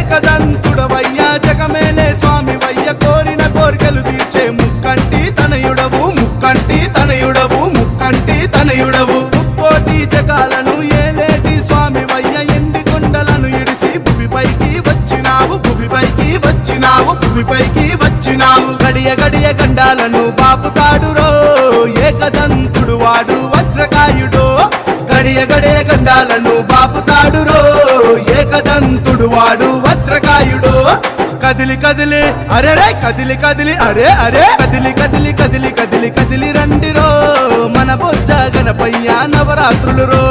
ఏకదంతుడవయ్యా జగమేలే స్వామి వయ్య కోరిన కోర్కెలు తీర్చే ముక్కంటి తనయుడవు ముక్కంటి తనయుడవు ముక్కంటి తనయుడవు ముక్కోటి జగాలను ఏలేటి స్వామి వయ్య ఎండి కొండలను ఇడిసి భూమిపైకి వచ్చినావు భూమిపైకి వచ్చినావు భూమిపైకి వచ్చినావు గడియ గడియ గండాలను బాపుతాడురో ఏకదంతుడు వాడు వజ్రకాయుడో గడియ గడియ గండాలను బాపుతాడురో ఏకదంతుడు వాడు వజ్రకాయుడో కదిలి కదిలి అరే రే కదిలి కదిలి అరే అరే కదిలి కదిలి కదిలి కదిలి కదిలి రండిరో మన బొజ్జ గణపయ్య నవరాత్రులు రో